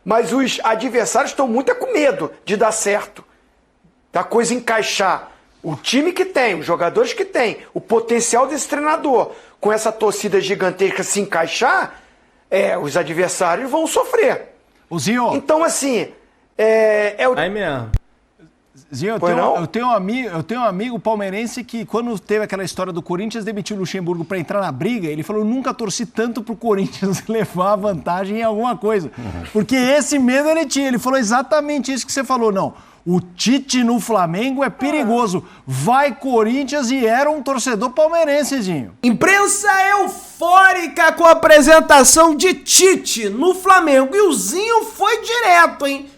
Mas os adversários estão muito com medo de dar certo, da coisa encaixar. O time que tem, os jogadores que tem, o potencial desse treinador, com essa torcida gigantesca se encaixar, os adversários vão sofrer. O Zinho. Então, assim, Aí mesmo. Zinho, eu tenho um amigo palmeirense que, quando teve aquela história do Corinthians demitiu o Luxemburgo para entrar na briga, ele falou: nunca torci tanto pro Corinthians levar a vantagem em alguma coisa. Porque esse medo ele tinha. Ele falou exatamente isso que você falou. Não, o Tite no Flamengo é perigoso. Vai Corinthians, e era um torcedor palmeirense, Zinho. Imprensa eufórica com a apresentação de Tite no Flamengo. E o Zinho foi direto, hein?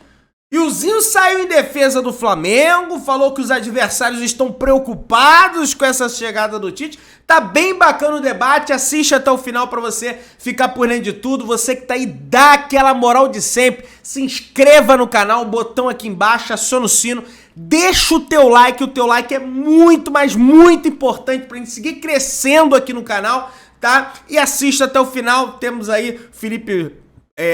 E o Zinho saiu em defesa do Flamengo, falou que os adversários estão preocupados com essa chegada do Tite. Tá bem bacana o debate, assiste até o final pra você ficar por dentro de tudo. Você que tá aí, dá aquela moral de sempre. Se inscreva no canal, o botão aqui embaixo, aciona o sino. Deixa o teu like é muito, mas muito importante pra gente seguir crescendo aqui no canal, tá? E assista até o final, temos aí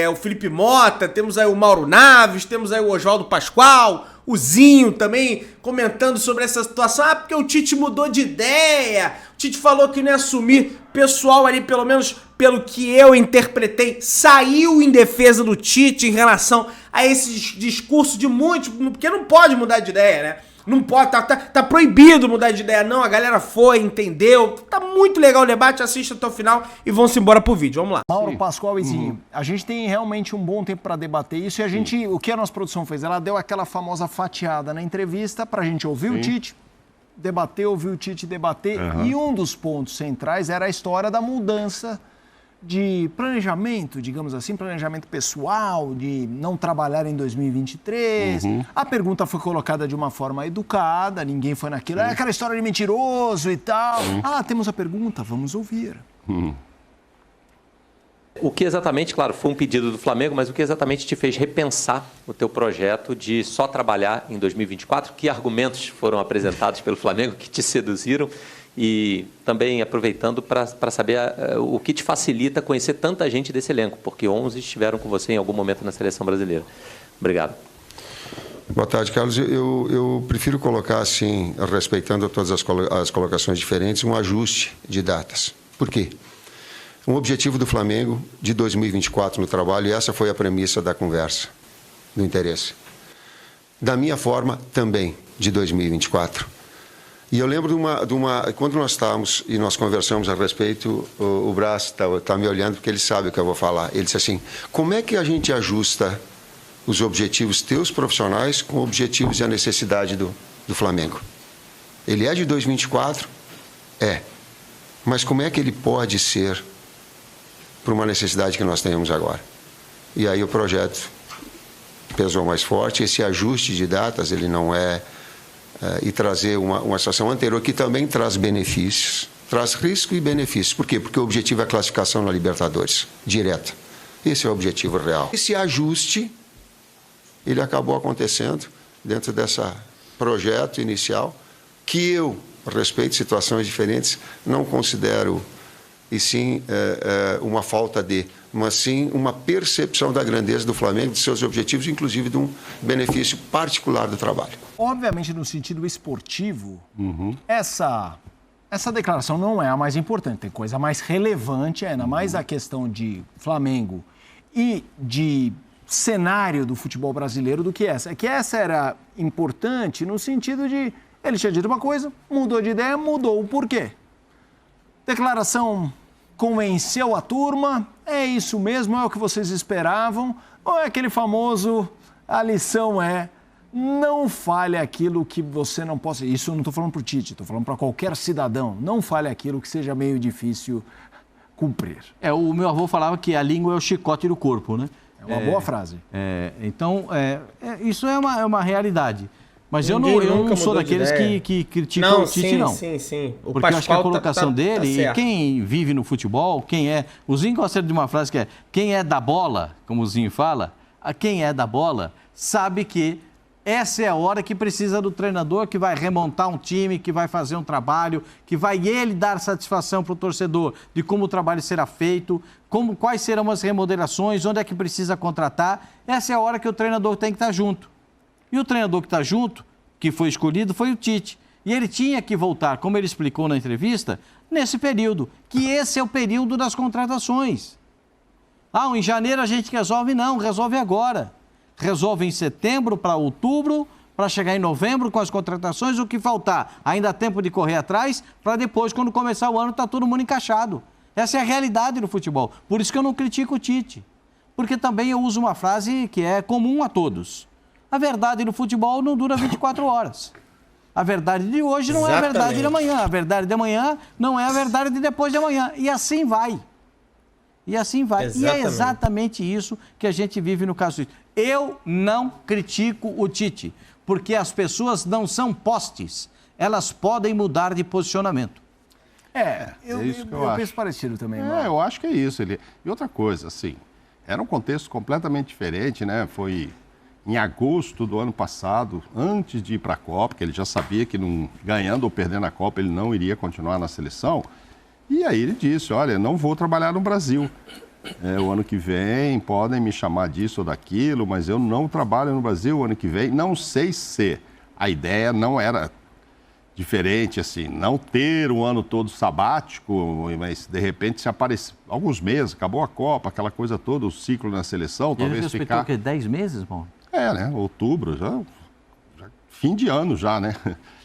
o Felipe Mota, temos aí o Mauro Naves, temos aí o Oswaldo Pascoal, o Zinho também comentando sobre essa situação. Porque o Tite mudou de ideia, o Tite falou que não ia assumir, pessoal ali, pelo menos pelo que eu interpretei, saiu em defesa do Tite em relação a esse discurso de muitos, porque não pode mudar de ideia, né? Não pode, tá proibido mudar de ideia, não. A galera foi, entendeu. Tá muito legal o debate, assista até o final e vamos embora pro vídeo. Vamos lá. Mauro, Pascoal e Zinho, a gente tem realmente um bom tempo para debater isso e o que a nossa produção fez? Ela deu aquela famosa fatiada na entrevista pra gente ouvir o Tite, debater, ouvir o Tite debater. E um dos pontos centrais era a história da mudança de planejamento, digamos assim, planejamento pessoal, de não trabalhar em 2023. A pergunta foi colocada de uma forma educada, ninguém foi naquilo. É aquela história de mentiroso e tal. Temos a pergunta, vamos ouvir. O que exatamente, claro, foi um pedido do Flamengo, mas o que exatamente te fez repensar o teu projeto de só trabalhar em 2024? Que argumentos foram apresentados pelo Flamengo que te seduziram? E também aproveitando para saber o que te facilita conhecer tanta gente desse elenco, porque 11 estiveram com você em algum momento na seleção brasileira. Obrigado. Boa tarde, Carlos. Eu prefiro colocar assim, respeitando todas as colocações diferentes, um ajuste de datas. Por quê? Um objetivo do Flamengo de 2024 no trabalho, e essa foi a premissa da conversa, do interesse. Da minha forma, também, de 2024. E eu lembro de uma quando nós estávamos e nós conversamos a respeito, o Brás está me olhando porque ele sabe o que eu vou falar. Ele disse assim: como é que a gente ajusta os objetivos teus profissionais com objetivos e a necessidade do Flamengo? Ele é de 2024? Mas como é que ele pode ser para uma necessidade que nós temos agora? E aí o projeto pesou mais forte. Esse ajuste de datas, ele não e trazer uma situação anterior que também traz benefícios, traz risco e benefícios. Por quê? Porque o objetivo é a classificação na Libertadores, direta. Esse é o objetivo real. Esse ajuste, ele acabou acontecendo dentro desse projeto inicial, que eu, a respeito de situações diferentes, não considero, e sim uma falta mas sim uma percepção da grandeza do Flamengo, de seus objetivos, inclusive de um benefício particular do trabalho. Obviamente, no sentido esportivo, essa declaração não é a mais importante. Tem coisa mais relevante, ainda mais a questão de Flamengo e de cenário do futebol brasileiro do que essa. É que essa era importante no sentido de ele tinha dito uma coisa, mudou de ideia, mudou o porquê. Declaração convenceu a turma, é isso mesmo, é o que vocês esperavam, ou é aquele famoso, a lição é, não fale aquilo que você não possa... Isso eu não estou falando para o Tite, estou falando para qualquer cidadão, não fale aquilo que seja meio difícil cumprir. O meu avô falava que a língua é o chicote do corpo, né? É uma boa frase. Então, isso é uma realidade. Mas eu não sou daqueles que criticam o Tite, não. Sim. Porque eu acho que a colocação dele, e quem vive no futebol, o Zinho gosta de uma frase que é: quem é da bola, como o Zinho fala, quem é da bola sabe que Essa é a hora que precisa do treinador que vai remontar um time, que vai fazer um trabalho, que vai ele dar satisfação para o torcedor de como o trabalho será feito, quais serão as remodelações, onde é que precisa contratar. Essa é a hora que o treinador tem que estar junto. E o treinador que está junto, que foi escolhido, foi o Tite. E ele tinha que voltar, como ele explicou na entrevista, nesse período, que esse é o período das contratações. Em janeiro a gente resolve? Não, resolve agora. Resolve em setembro para outubro, para chegar em novembro com as contratações, o que faltar. Ainda há tempo de correr atrás, para depois, quando começar o ano, está todo mundo encaixado. Essa é a realidade do futebol. Por isso que eu não critico o Tite. Porque também eu uso uma frase que é comum a todos. A verdade no futebol não dura 24 horas. A verdade de hoje não é a verdade de amanhã. A verdade de amanhã não é a verdade de depois de amanhã. E assim vai. E assim vai. Exatamente. E é exatamente isso que a gente vive no caso do Tite. Eu não critico o Tite, porque as pessoas não são postes. Elas podem mudar de posicionamento. Eu penso parecido também. Eu acho que é isso. E outra coisa, assim, era um contexto completamente diferente, né? Foi em agosto do ano passado, antes de ir para a Copa, que ele já sabia que ganhando ou perdendo a Copa, ele não iria continuar na seleção. E aí ele disse, olha, não vou trabalhar no Brasil. O ano que vem podem me chamar disso ou daquilo, mas eu não trabalho no Brasil o ano que vem. Não sei se a ideia não era diferente, assim, não ter um ano todo sabático, mas de repente se aparecer alguns meses, acabou a Copa, aquela coisa toda, o ciclo na seleção, talvez ele respeitou o quê? 10 meses, bom? Né? Outubro, já fim de ano já, né?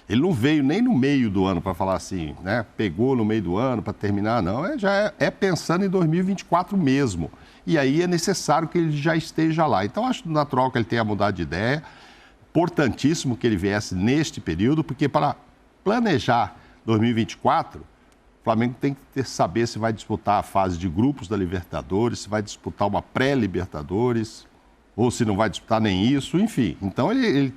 Ele não veio nem no meio do ano para falar assim, né? Pegou no meio do ano para terminar, não. Já é pensando em 2024 mesmo. E aí é necessário que ele já esteja lá. Então, acho natural que ele tenha mudado de ideia. Importantíssimo que ele viesse neste período, porque para planejar 2024, o Flamengo tem que saber se vai disputar a fase de grupos da Libertadores, se vai disputar uma pré-Libertadores, ou se não vai disputar nem isso, enfim. Então, ele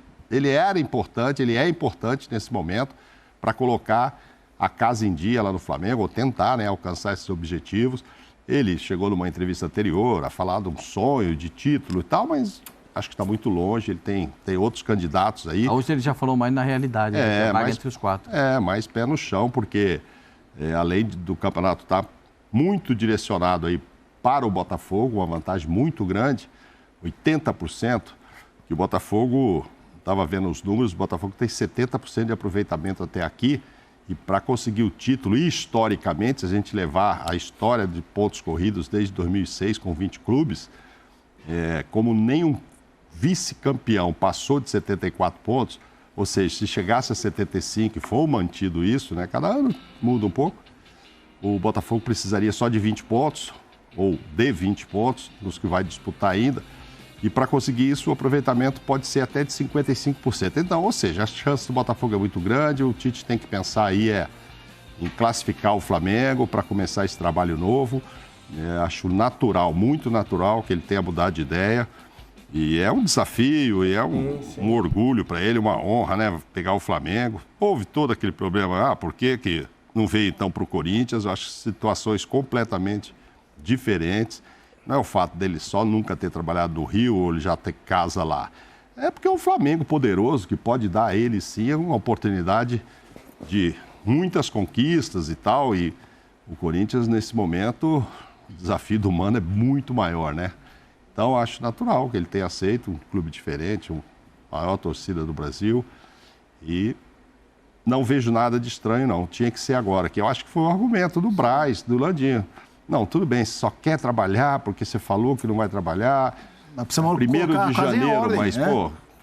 é importante nesse momento para colocar a casa em dia lá no Flamengo, ou tentar, né, alcançar esses objetivos. Ele chegou numa entrevista anterior a falar de um sonho, de título e tal, mas acho que está muito longe, ele tem outros candidatos aí. Hoje ele já falou mais na realidade, mais entre os 4. Mais pé no chão, porque além do campeonato estar muito direcionado aí para o Botafogo, uma vantagem muito grande, 80%, que o Botafogo... Estava vendo os números, o Botafogo tem 70% de aproveitamento até aqui. E para conseguir o título, historicamente, se a gente levar a história de pontos corridos desde 2006, com 20 clubes, como nenhum vice-campeão passou de 74 pontos, ou seja, se chegasse a 75 e for mantido isso, né, cada ano muda um pouco, o Botafogo precisaria só de 20 pontos, ou de 20 pontos, nos que vai disputar ainda. E para conseguir isso, o aproveitamento pode ser até de 55%. Então, ou seja, a chance do Botafogo é muito grande, o Tite tem que pensar aí em classificar o Flamengo para começar esse trabalho novo. Acho natural, muito natural que ele tenha mudado de ideia. E é um desafio, e é um orgulho para ele, uma honra, né? Pegar o Flamengo. Houve todo aquele problema, por que não veio então para o Corinthians? Eu acho situações completamente diferentes. Não é o fato dele só nunca ter trabalhado no Rio ou ele já ter casa lá. É porque é um Flamengo poderoso que pode dar a ele, sim, uma oportunidade de muitas conquistas e tal. E o Corinthians, nesse momento, o desafio do Mano é muito maior, né? Então, acho natural que ele tenha aceito um clube diferente, a maior torcida do Brasil. E não vejo nada de estranho, não. Tinha que ser agora, que eu acho que foi o argumento do Braz, do Landinho. Não, tudo bem, você só quer trabalhar porque você falou que não vai trabalhar. Mas 1º de janeiro, ordem, mas,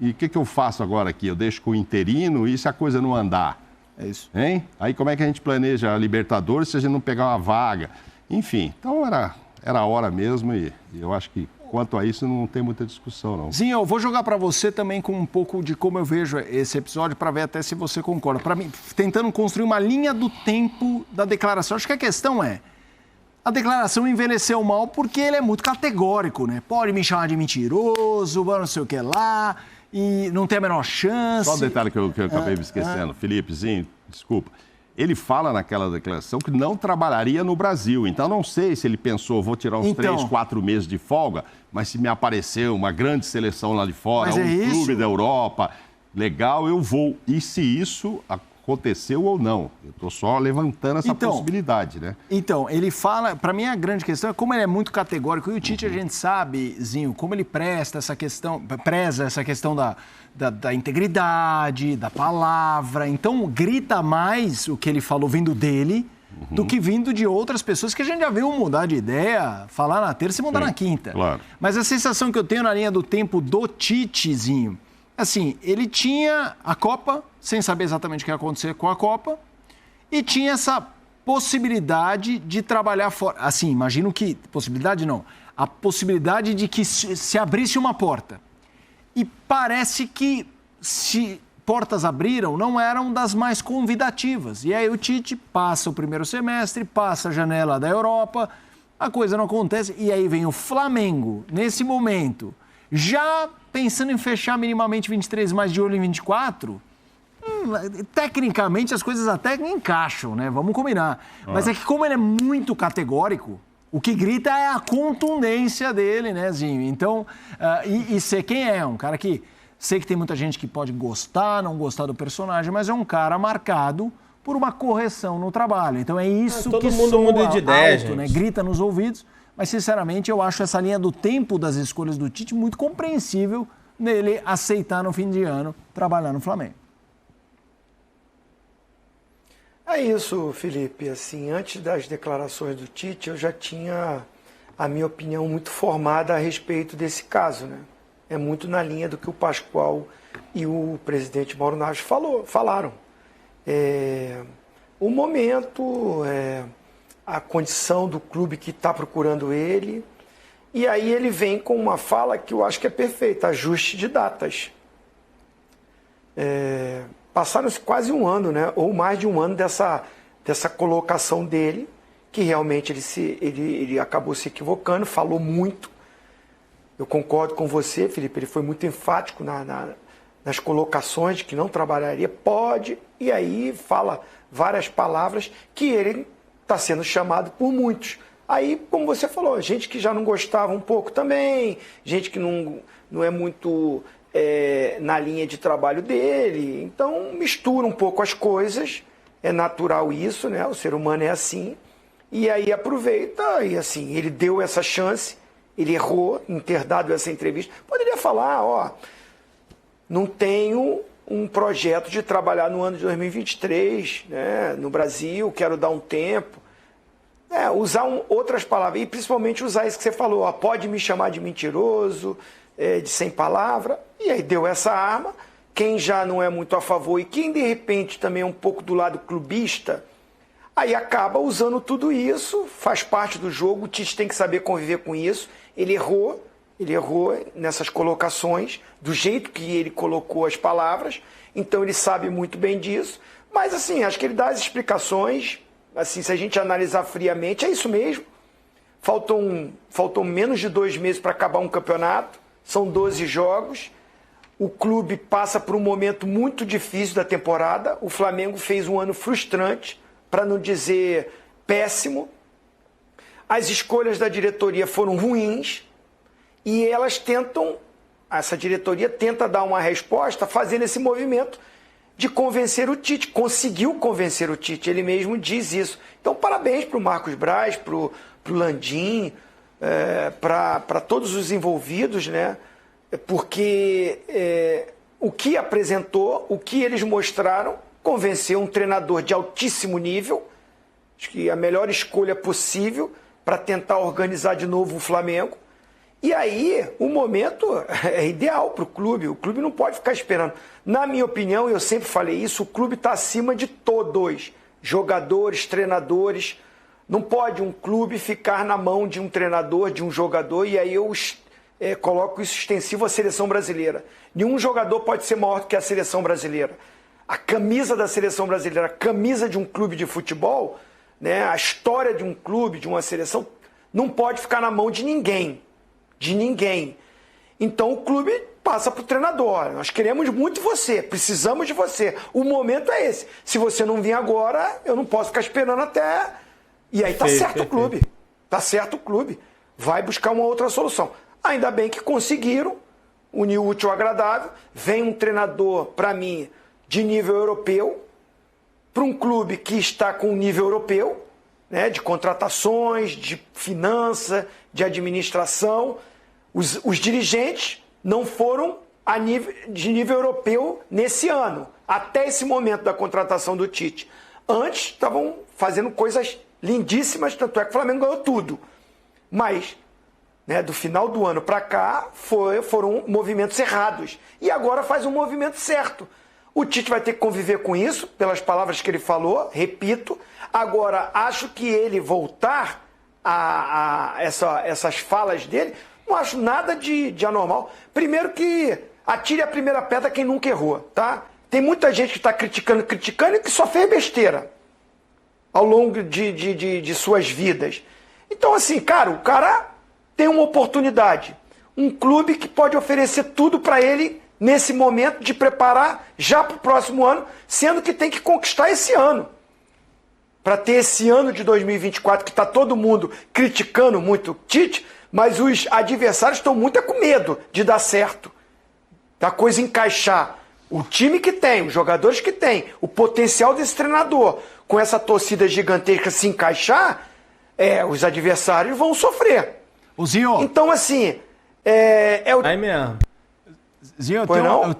e o que eu faço agora aqui? Eu deixo com o interino e se a coisa não andar? É isso. Hein? Aí como é que a gente planeja a Libertadores se a gente não pegar uma vaga? Enfim, então era a hora mesmo e eu acho que quanto a isso não tem muita discussão, não. Zinho, eu vou jogar para você também com um pouco de como eu vejo esse episódio para ver até se você concorda. Para mim, tentando construir uma linha do tempo da declaração. Acho que a questão a declaração envelheceu mal porque ele é muito categórico, né? Pode me chamar de mentiroso, não sei o que lá, e não tem a menor chance. Só um detalhe que eu acabei me esquecendo. Felipezinho, desculpa. Ele fala naquela declaração que não trabalharia no Brasil. Então, não sei se ele pensou, vou tirar uns 3, 4 meses de folga, mas se me aparecer uma grande seleção lá de fora, clube da Europa, legal, eu vou. E se isso aconteceu ou não? Eu estou só levantando essa possibilidade, né? Então, ele fala... Para mim, a grande questão é como ele é muito categórico. E o Tite, a gente sabe, Zinho, como ele preza essa questão da integridade, da palavra. Então, grita mais o que ele falou vindo dele do que vindo de outras pessoas que a gente já viu mudar de ideia, falar na terça e mudar na quinta. Claro. Mas a sensação que eu tenho na linha do tempo do Titezinho, assim, ele tinha a Copa, sem saber exatamente o que ia acontecer com a Copa, e tinha essa possibilidade de trabalhar fora. Assim, imagino que... Possibilidade não. A possibilidade de que se abrisse uma porta. E parece que, se portas abriram, não eram das mais convidativas. E aí o Tite passa o primeiro semestre, passa a janela da Europa, a coisa não acontece. E aí vem o Flamengo, nesse momento, já pensando em fechar minimamente 23, mais de olho em 24... tecnicamente as coisas até encaixam, né? Vamos combinar. Mas é que como ele é muito categórico, o que grita é a contundência dele, né, Zinho? Então, e sei quem é, um cara que... Sei que tem muita gente que pode gostar, não gostar do personagem, mas é um cara marcado por uma correção no trabalho. Então é isso todo que mundo muda de ideia, alto, né? Grita nos ouvidos. Mas, sinceramente, eu acho essa linha do tempo das escolhas do Tite muito compreensível nele aceitar no fim de ano trabalhar no Flamengo. É isso, Felipe. Assim, antes das declarações do Tite, eu já tinha a minha opinião muito formada a respeito desse caso, né? É muito na linha do que o Pascoal e o presidente Mauro Naves falaram. O momento, a condição do clube que está procurando ele, e aí ele vem com uma fala que eu acho que é perfeita, ajuste de datas. Passaram-se quase um ano, né? Ou mais de um ano dessa colocação dele, que realmente ele acabou se equivocando, falou muito. Eu concordo com você, Felipe, ele foi muito enfático nas colocações de que não trabalharia, pode, e aí fala várias palavras que ele está sendo chamado por muitos. Aí, como você falou, gente que já não gostava um pouco também, gente que não é muito... na linha de trabalho dele, então mistura um pouco as coisas, é natural isso, né? O ser humano é assim, e aí aproveita, e assim, ele deu essa chance, ele errou em ter dado essa entrevista, poderia falar, não tenho um projeto de trabalhar no ano de 2023, né? No Brasil, quero dar um tempo, usar outras palavras, e principalmente usar isso que você falou, pode me chamar de mentiroso, de sem palavra, e aí deu essa arma. Quem já não é muito a favor e quem de repente também é um pouco do lado clubista, aí acaba usando tudo isso, faz parte do jogo, o Tite tem que saber conviver com isso. Ele errou nessas colocações, do jeito que ele colocou as palavras, então ele sabe muito bem disso, mas assim, acho que ele dá as explicações, assim, se a gente analisar friamente, é isso mesmo. Faltam menos de 2 meses para acabar um campeonato, são 12 jogos, o clube passa por um momento muito difícil da temporada, o Flamengo fez um ano frustrante, para não dizer péssimo, as escolhas da diretoria foram ruins, e essa diretoria tenta dar uma resposta fazendo esse movimento de convencer o Tite, conseguiu convencer o Tite, ele mesmo diz isso. Então, parabéns para o Marcos Braz, para o Landim, para todos os envolvidos, né? Porque o que apresentou, o que eles mostraram, convenceu um treinador de altíssimo nível, acho que a melhor escolha possível para tentar organizar de novo o Flamengo. E aí, o momento é ideal para o clube não pode ficar esperando. Na minha opinião, eu sempre falei isso, o clube está acima de todos, jogadores, treinadores. Não pode um clube ficar na mão de um treinador, de um jogador, e aí eu coloco isso extensivo à seleção brasileira. Nenhum jogador pode ser maior do que a seleção brasileira. A camisa da seleção brasileira, a camisa de um clube de futebol, né, a história de um clube, de uma seleção, não pode ficar na mão de ninguém. Então o clube passa para o treinador. Nós queremos muito você, precisamos de você. O momento é esse. Se você não vir agora, eu não posso ficar esperando até... E aí tá certo o clube. Tá certo o clube. Vai buscar uma outra solução. Ainda bem que conseguiram unir o útil ao agradável. Vem um treinador, para mim, de nível europeu, para um clube que está com um nível europeu, né, de contratações, de finança, de administração. Os dirigentes não foram de nível europeu nesse ano, até esse momento da contratação do Tite. Antes estavam fazendo coisas lindíssimas, tanto é que o Flamengo ganhou tudo. Mas, né, do final do ano para cá, foram movimentos errados. E agora faz um movimento certo. O Tite vai ter que conviver com isso, pelas palavras que ele falou, repito. Agora, acho que ele voltar a essas falas dele, não acho nada de anormal. Primeiro que atire a primeira pedra quem nunca errou, tá? Tem muita gente que está criticando e que só fez besteira ao longo de suas vidas. Então, assim, cara, o cara tem uma oportunidade. Um clube que pode oferecer tudo para ele nesse momento de preparar já para o próximo ano, sendo que tem que conquistar esse ano. Para ter esse ano de 2024, que está todo mundo criticando muito o Tite, mas os adversários estão muito com medo de dar certo, da coisa encaixar. O time que tem, os jogadores que tem, o potencial desse treinador, com essa torcida gigantesca se encaixar, os adversários vão sofrer. Zinho. Então, assim, Aí mesmo. Zinho, eu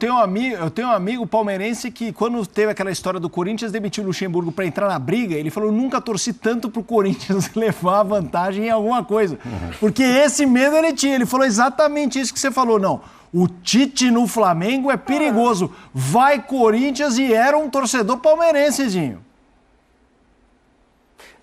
tenho um amigo palmeirense que, quando teve aquela história do Corinthians, demitiu o Luxemburgo para entrar na briga. Ele falou: nunca torci tanto pro Corinthians levar a vantagem em alguma coisa. Porque esse medo ele tinha. Ele falou exatamente isso que você falou. Não, o Tite no Flamengo é perigoso. Vai Corinthians, e era um torcedor palmeirense, Zinho.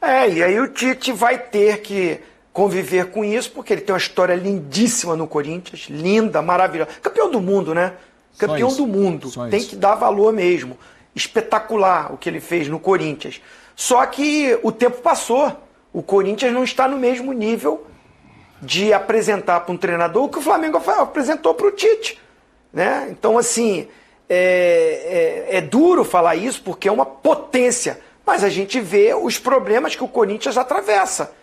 E aí o Tite vai ter que conviver com isso, porque ele tem uma história lindíssima no Corinthians, linda, maravilhosa. Campeão do mundo, né? Campeão do mundo. Tem que dar valor mesmo. Espetacular o que ele fez no Corinthians. Só que o tempo passou. O Corinthians não está no mesmo nível de apresentar para um treinador o que o Flamengo apresentou para o Tite, né? Então, assim, é duro falar isso porque é uma potência, mas a gente vê os problemas que o Corinthians atravessa.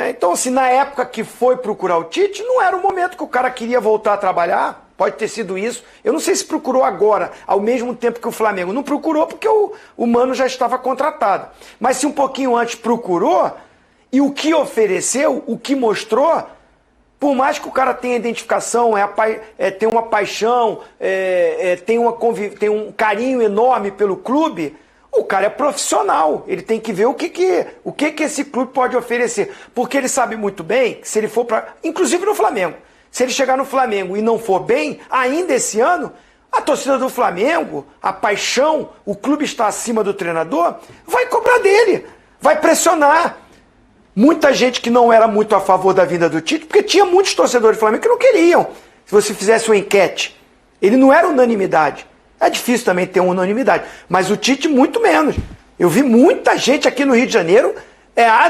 Então, assim, na época que foi procurar o Tite, não era o momento que o cara queria voltar a trabalhar, pode ter sido isso. Eu não sei se procurou agora, ao mesmo tempo que o Flamengo. Não procurou porque o Mano já estava contratado. Mas se um pouquinho antes procurou, e o que ofereceu, o que mostrou, por mais que o cara tenha identificação, tem uma paixão, tem um carinho enorme pelo clube, o cara é profissional, ele tem que ver o que esse clube pode oferecer. Porque ele sabe muito bem que se ele for para... Inclusive no Flamengo. Se ele chegar no Flamengo e não for bem, ainda esse ano, a torcida do Flamengo, a paixão, o clube está acima do treinador, vai cobrar dele, vai pressionar. Muita gente que não era muito a favor da vinda do Tite, porque tinha muitos torcedores do Flamengo que não queriam. Se você fizesse uma enquete, ele não era unanimidade. É difícil também ter uma unanimidade, mas o Tite muito menos. Eu vi muita gente aqui no Rio de Janeiro,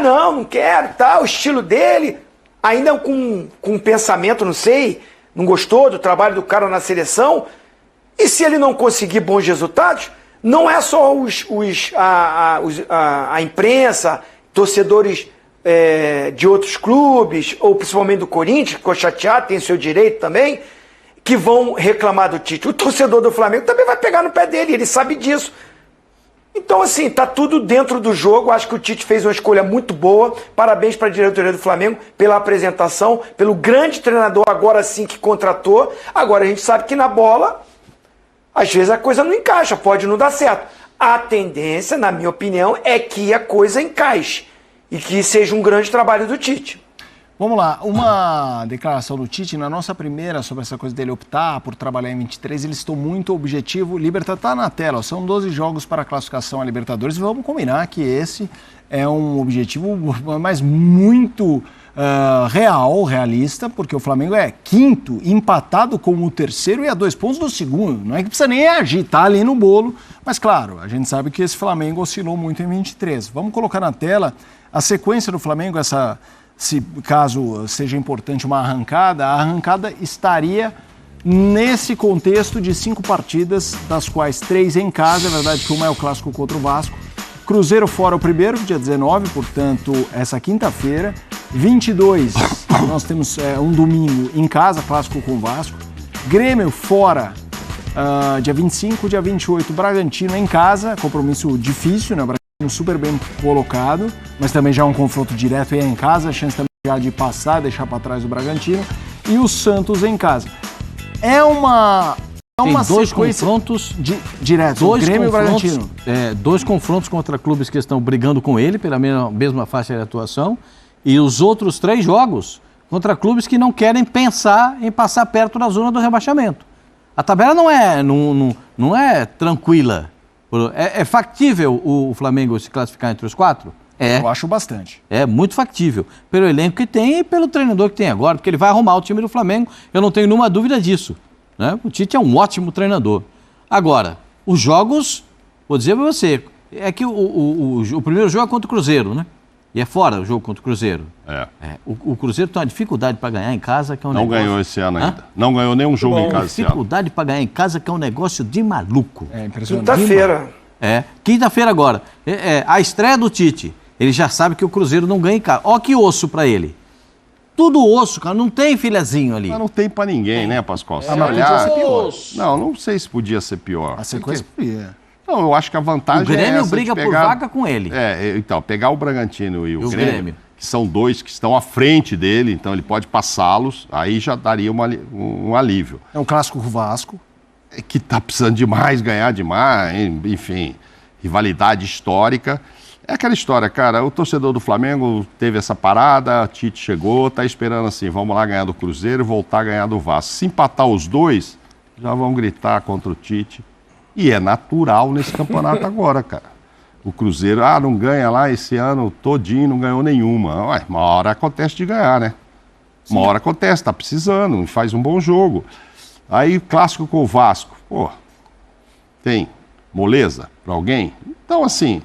não quero, o estilo dele, ainda com um pensamento, não sei, não gostou do trabalho do cara na seleção, e se ele não conseguir bons resultados, não é só a imprensa, torcedores de outros clubes, ou principalmente do Corinthians, que ficou chateado, tem seu direito também, que vão reclamar do Tite. O torcedor do Flamengo também vai pegar no pé dele, ele sabe disso. Então, assim, tá tudo dentro do jogo. Acho que o Tite fez uma escolha muito boa. Parabéns para a diretoria do Flamengo pela apresentação, pelo grande treinador agora sim que contratou. Agora a gente sabe que na bola, às vezes a coisa não encaixa, pode não dar certo. A tendência, na minha opinião, é que a coisa encaixe e que seja um grande trabalho do Tite. Vamos lá, uma declaração do Tite, na nossa primeira, sobre essa coisa dele optar por trabalhar em 23, ele estou muito objetivo. Libertadores está na tela, são 12 jogos para a classificação a Libertadores. Vamos combinar que esse é um objetivo, mas muito realista, porque o Flamengo é quinto, empatado com o terceiro e a 2 pontos do segundo. Não é que precisa nem agir, tá ali no bolo, mas claro, a gente sabe que esse Flamengo oscilou muito em 23. Vamos colocar na tela a sequência do Flamengo, se caso seja importante uma arrancada, a arrancada estaria nesse contexto de 5 partidas, das quais 3 em casa, é verdade que uma é o clássico contra o Vasco. Cruzeiro fora o primeiro, dia 19, portanto, essa quinta-feira. 22, nós temos um domingo em casa, clássico com o Vasco. Grêmio fora, dia 25, dia 28, Bragantino em casa, compromisso difícil, né? Bragantino super bem colocado, mas também já é um confronto direto e é em casa, a chance também já de passar, deixar para trás o Bragantino. E o Santos em casa. É uma dois confrontos diretos, o Grêmio e o Bragantino. 2 confrontos contra clubes que estão brigando com ele pela mesma faixa de atuação e os outros 3 jogos contra clubes que não querem pensar em passar perto da zona do rebaixamento. A tabela não é tranquila. É factível o Flamengo se classificar entre os 4? Eu acho bastante. É muito factível. Pelo elenco que tem e pelo treinador que tem agora, porque ele vai arrumar o time do Flamengo, eu não tenho nenhuma dúvida disso. Né? O Tite é um ótimo treinador. Agora, os jogos, vou dizer para você, é que o primeiro jogo é contra o Cruzeiro, né? E é fora o jogo contra o Cruzeiro. O Cruzeiro tem uma dificuldade para ganhar em casa, que é um negócio... Não ganhou esse ano ainda. Não ganhou nenhum jogo em casa esse ano. Dificuldade para ganhar em casa, que é um negócio de maluco. É impressionante. Quinta-feira. Quinta-feira agora. A estreia do Tite. Ele já sabe que o Cruzeiro não ganha em casa. Ó que osso para ele. Tudo osso, cara. Não tem filhazinho ali. Mas não tem para ninguém, né, Pascoal? Mas podia ser pior. Não sei se podia ser pior. A sequência podia. Não, eu acho que a vantagem o Grêmio é essa briga de pegar... por vaga com ele. Então, pegar o Bragantino e o Grêmio, que são 2 que estão à frente dele, então ele pode passá-los, aí já daria um alívio. É um clássico com o Vasco. Que está precisando demais, ganhar demais, enfim, rivalidade histórica. É aquela história, cara, o torcedor do Flamengo teve essa parada, a Tite chegou, tá esperando assim, vamos lá ganhar do Cruzeiro e voltar a ganhar do Vasco. Se empatar os 2, já vão gritar contra o Tite. E é natural nesse campeonato agora, cara. O Cruzeiro, não ganha lá esse ano todinho, não ganhou nenhuma. Ué, uma hora acontece de ganhar, né? Uma hora acontece, tá precisando, faz um bom jogo. Aí, clássico com o Vasco, tem moleza para alguém? Então, assim...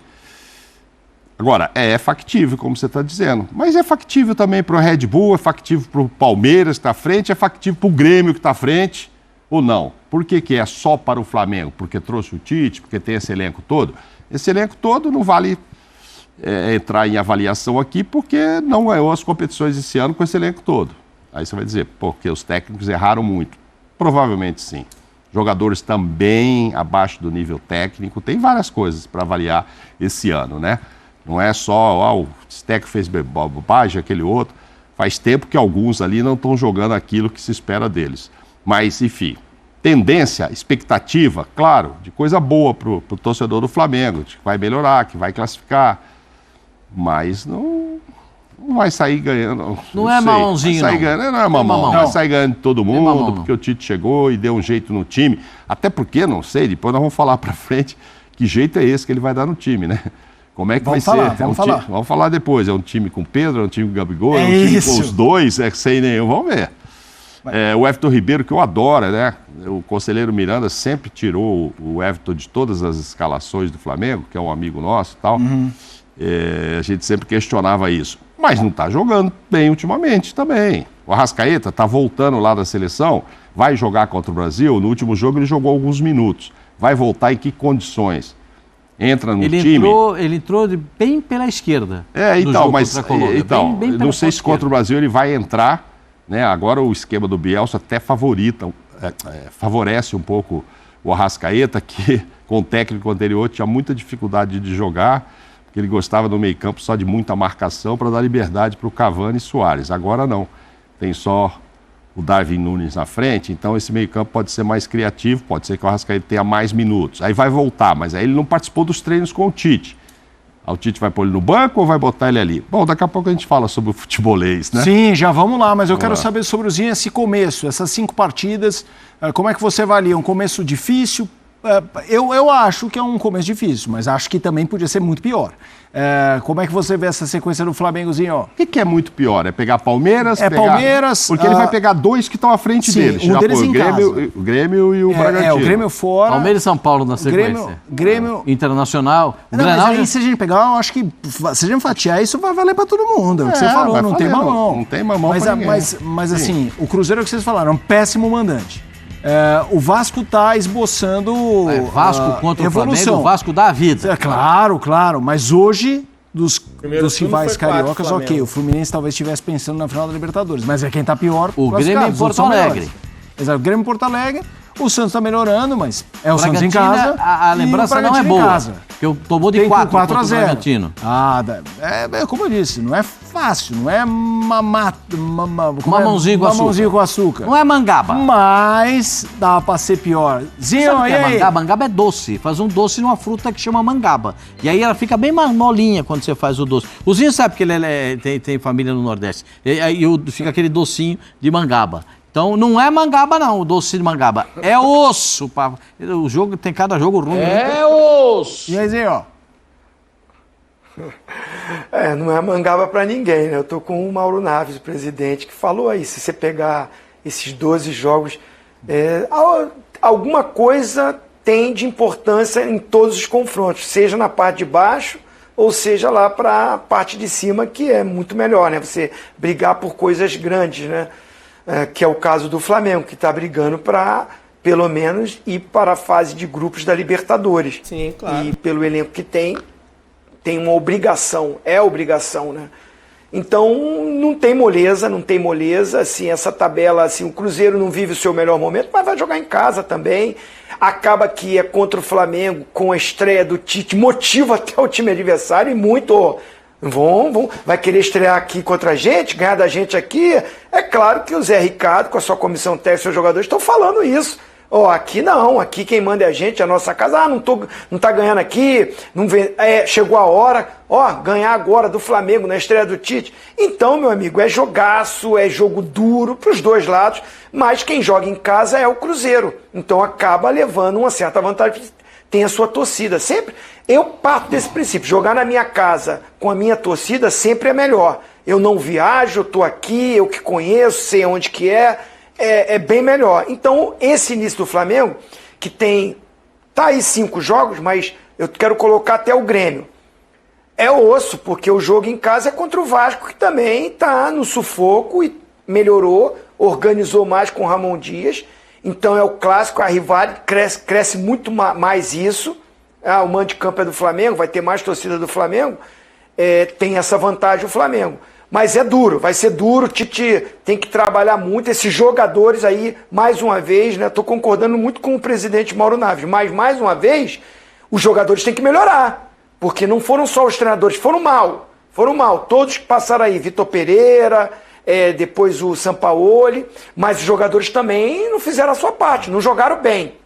Agora, é factível, como você está dizendo. Mas é factível também para o Red Bull, é factível para o Palmeiras que está à frente, é factível para o Grêmio que está à frente, ou não? Por que é só para o Flamengo? Porque trouxe o Tite, porque tem esse elenco todo? Esse elenco todo não vale entrar em avaliação aqui, porque não ganhou as competições esse ano com esse elenco todo. Aí você vai dizer, porque os técnicos erraram muito. Provavelmente sim. Jogadores também abaixo do nível técnico, tem várias coisas para avaliar esse ano, né? Não é só, o Steck fez bobagem, aquele outro. Faz tempo que alguns ali não estão jogando aquilo que se espera deles. Mas, enfim, tendência, expectativa, claro, de coisa boa para o torcedor do Flamengo, de que vai melhorar, que vai classificar. Mas não vai sair ganhando. Não é mamãozinho, não é mamão. Vai sair ganhando de todo mundo, porque o Tite chegou e deu um jeito no time. Até porque, não sei, depois nós vamos falar para frente que jeito é esse que ele vai dar no time, né? Como é que vai ser? Vamos falar depois. É um time com o Pedro, é um time com o Gabigol, é um time com os 2, sem nenhum. Vamos ver. O Everton Ribeiro, que eu adoro, né? O conselheiro Miranda sempre tirou o Everton de todas as escalações do Flamengo, que é um amigo nosso e tal. A gente sempre questionava isso. Mas não está jogando bem ultimamente também. O Arrascaeta está voltando lá da seleção, vai jogar contra o Brasil. No último jogo ele jogou alguns minutos. Vai voltar em que condições? Entra no time... Ele entrou bem pela esquerda. Bem não sei se contra o Brasil ele vai entrar, né? Agora o esquema do Bielsa até favorece um pouco o Arrascaeta, que com o técnico anterior tinha muita dificuldade de jogar, porque ele gostava do meio-campo só de muita marcação para dar liberdade para o Cavani e Soares. Agora não. Tem só o Darwin Nunes na frente, então esse meio-campo pode ser mais criativo, pode ser que o Arrascaeta tenha mais minutos. Aí vai voltar, mas aí ele não participou dos treinos com o Tite. O Tite vai pôr ele no banco ou vai botar ele ali? Bom, daqui a pouco a gente fala sobre o futebolês, né? Sim, já vamos lá, mas eu quero saber sobre esse começo, essas 5 partidas, como é que você avalia? Um começo difícil? Eu acho que é um começo difícil, mas acho que também podia ser muito pior. Como é que você vê essa sequência do Flamengozinho? O que é muito pior? É pegar Palmeiras? Palmeiras. Porque ele vai pegar 2 que estão à frente dele. Um deles em casa. O Grêmio e o Bragantino. O Grêmio fora. Palmeiras e São Paulo na sequência. Grêmio. Internacional. Não, mas aí, se a gente pegar, eu acho que se a gente fatiar, isso vai valer pra todo mundo. É o que você falou, não tem mamão. Não tem mamão pra ninguém. Mas assim, o Cruzeiro é o que vocês falaram, é um péssimo mandante. o Vasco tá esboçando Vasco contra evolução. o Flamengo, o Vasco dá a vida. Claro, mas hoje, dos rivais foi 4 cariocas, Flamengo. ok, o Fluminense talvez estivesse pensando na final da Libertadores, mas é quem tá pior. O Grêmio em Porto Alegre. Exato, o Grêmio em Porto Alegre, o Santos tá melhorando, mas é o Santos em Bragantino, casa. a lembrança não é boa. Porque tomou de 4 a 0. Bragantino. Como eu disse, não é fácil, não é Mamãozinho com açúcar. mamãozinho com açúcar. Não é mangaba. Mas dá pra ser pior. Zinho, Sabe o que e é aí? mangaba? Mangaba é doce. Faz um doce numa fruta que chama mangaba. E aí ela fica bem molinha quando você faz o doce. O Zinho sabe que ele tem família no Nordeste. E aí fica aquele docinho de mangaba. Então não é mangaba não, o doce de mangaba. É osso. O jogo tem cada jogo ruim. É osso. E aí, Zinho? Não é mangaba pra ninguém, né? Eu tô com o Mauro Naves, o presidente, que falou aí, se você pegar esses 12 jogos, alguma coisa tem de importância em todos os confrontos, seja na parte de baixo ou seja lá para a parte de cima, que é muito melhor, né? Você brigar por coisas grandes, né? Que é o caso do Flamengo, que está brigando para, pelo menos, ir para a fase de grupos da Libertadores. Sim, claro. E pelo elenco que tem uma obrigação, obrigação, né? Então, não tem moleza, assim, essa tabela, assim, o Cruzeiro não vive o seu melhor momento, mas vai jogar em casa também. Acaba que é contra o Flamengo, com a estreia do Tite, motiva até o time adversário e muito... vai querer estrear aqui contra a gente, ganhar da gente aqui. É claro que o Zé Ricardo, com a sua comissão técnica, seus jogadores, estão falando isso. Aqui não, aqui quem manda é a gente, a nossa casa. Não tá ganhando aqui, não vem, chegou a hora, ganhar agora do Flamengo na estreia do Tite. Então, meu amigo, é jogaço, é jogo duro pros dois lados, mas quem joga em casa é o Cruzeiro. Então acaba levando uma certa vantagem, tem a sua torcida. Sempre, eu parto desse princípio, jogar na minha casa com a minha torcida sempre é melhor. Eu não viajo, eu tô aqui, eu que conheço, sei onde que é bem melhor. Então, esse início do Flamengo, que tá aí 5 jogos, mas eu quero colocar até o Grêmio. É osso, porque o jogo em casa é contra o Vasco, que também tá no sufoco e melhorou, organizou mais com o Ramon Dias. Então é o clássico, a rivalidade cresce muito mais isso. O mando de campo é do Flamengo, vai ter mais torcida do Flamengo. Tem essa vantagem o Flamengo. Mas é duro, vai ser duro, o Tite tem que trabalhar muito. Esses jogadores aí, mais uma vez, né? Estou concordando muito com o presidente Mauro Naves, mas mais uma vez, os jogadores têm que melhorar. Porque não foram só os treinadores, foram mal. Todos que passaram aí, Vitor Pereira, depois o Sampaoli, mas os jogadores também não fizeram a sua parte, não jogaram bem.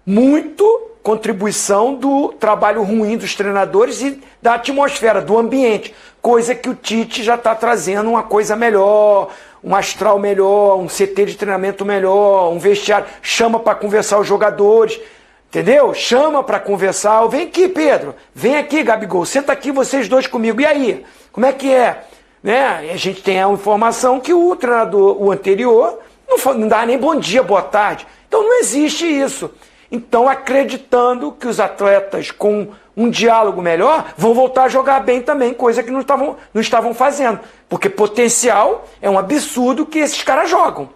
Muito contribuição do trabalho ruim dos treinadores e da atmosfera, do ambiente, coisa que o Tite já está trazendo uma coisa melhor, um astral melhor, um CT de treinamento melhor, um vestiário, chama para conversar os jogadores, entendeu? Chama para conversar, vem aqui Pedro, vem aqui Gabigol, senta aqui vocês dois comigo, e aí, como é que é? Né? A gente tem a informação que o treinador, o anterior, não dá nem bom dia, boa tarde, então não existe isso. Então, acreditando que os atletas com um diálogo melhor vão voltar a jogar bem também, coisa que não estavam fazendo. Porque potencial é um absurdo que esses caras jogam.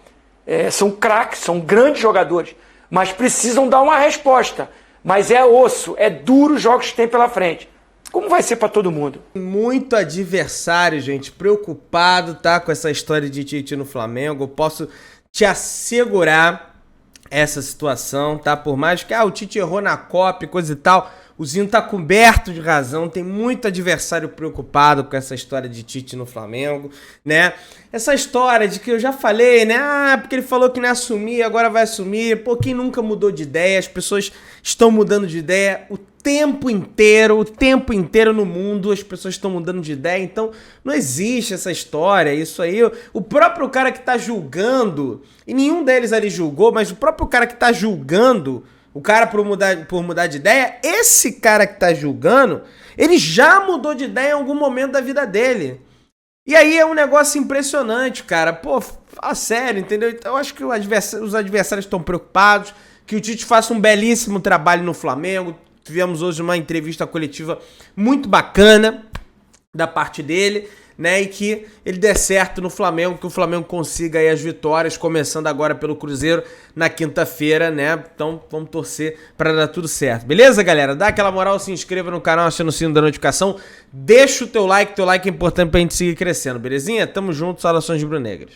São craques, são grandes jogadores, mas precisam dar uma resposta. Mas é osso, é duro os jogos que tem pela frente. Como vai ser para todo mundo? Muito adversário, gente, preocupado, tá, com essa história de Tite no Flamengo. Eu posso te assegurar essa situação, tá? Por mais que o Tite errou na Copa e coisa e tal, o Zinho tá coberto de razão, tem muito adversário preocupado com essa história de Tite no Flamengo, né? Essa história de que eu já falei, né? Porque ele falou que não ia assumir, agora vai assumir. Pô, quem nunca mudou de ideia? As pessoas estão mudando de ideia o tempo inteiro no mundo, as pessoas estão mudando de ideia, então não existe essa história, isso aí, o próprio cara que tá julgando, e nenhum deles ali julgou, mas o próprio cara que tá julgando, o cara por mudar de ideia, esse cara que tá julgando, ele já mudou de ideia em algum momento da vida dele. E aí é um negócio impressionante, cara, pô, fala sério, entendeu? Então eu acho que os adversários estão preocupados, que o Tite faça um belíssimo trabalho no Flamengo. Tivemos hoje uma entrevista coletiva muito bacana da parte dele, né? E que ele dê certo no Flamengo, que o Flamengo consiga aí as vitórias, começando agora pelo Cruzeiro na quinta-feira, né? Então vamos torcer para dar tudo certo. Beleza, galera? Dá aquela moral, se inscreva no canal, aciona o sino da notificação, deixa o teu like é importante pra gente seguir crescendo, belezinha? Tamo junto, saudações rubro-negras.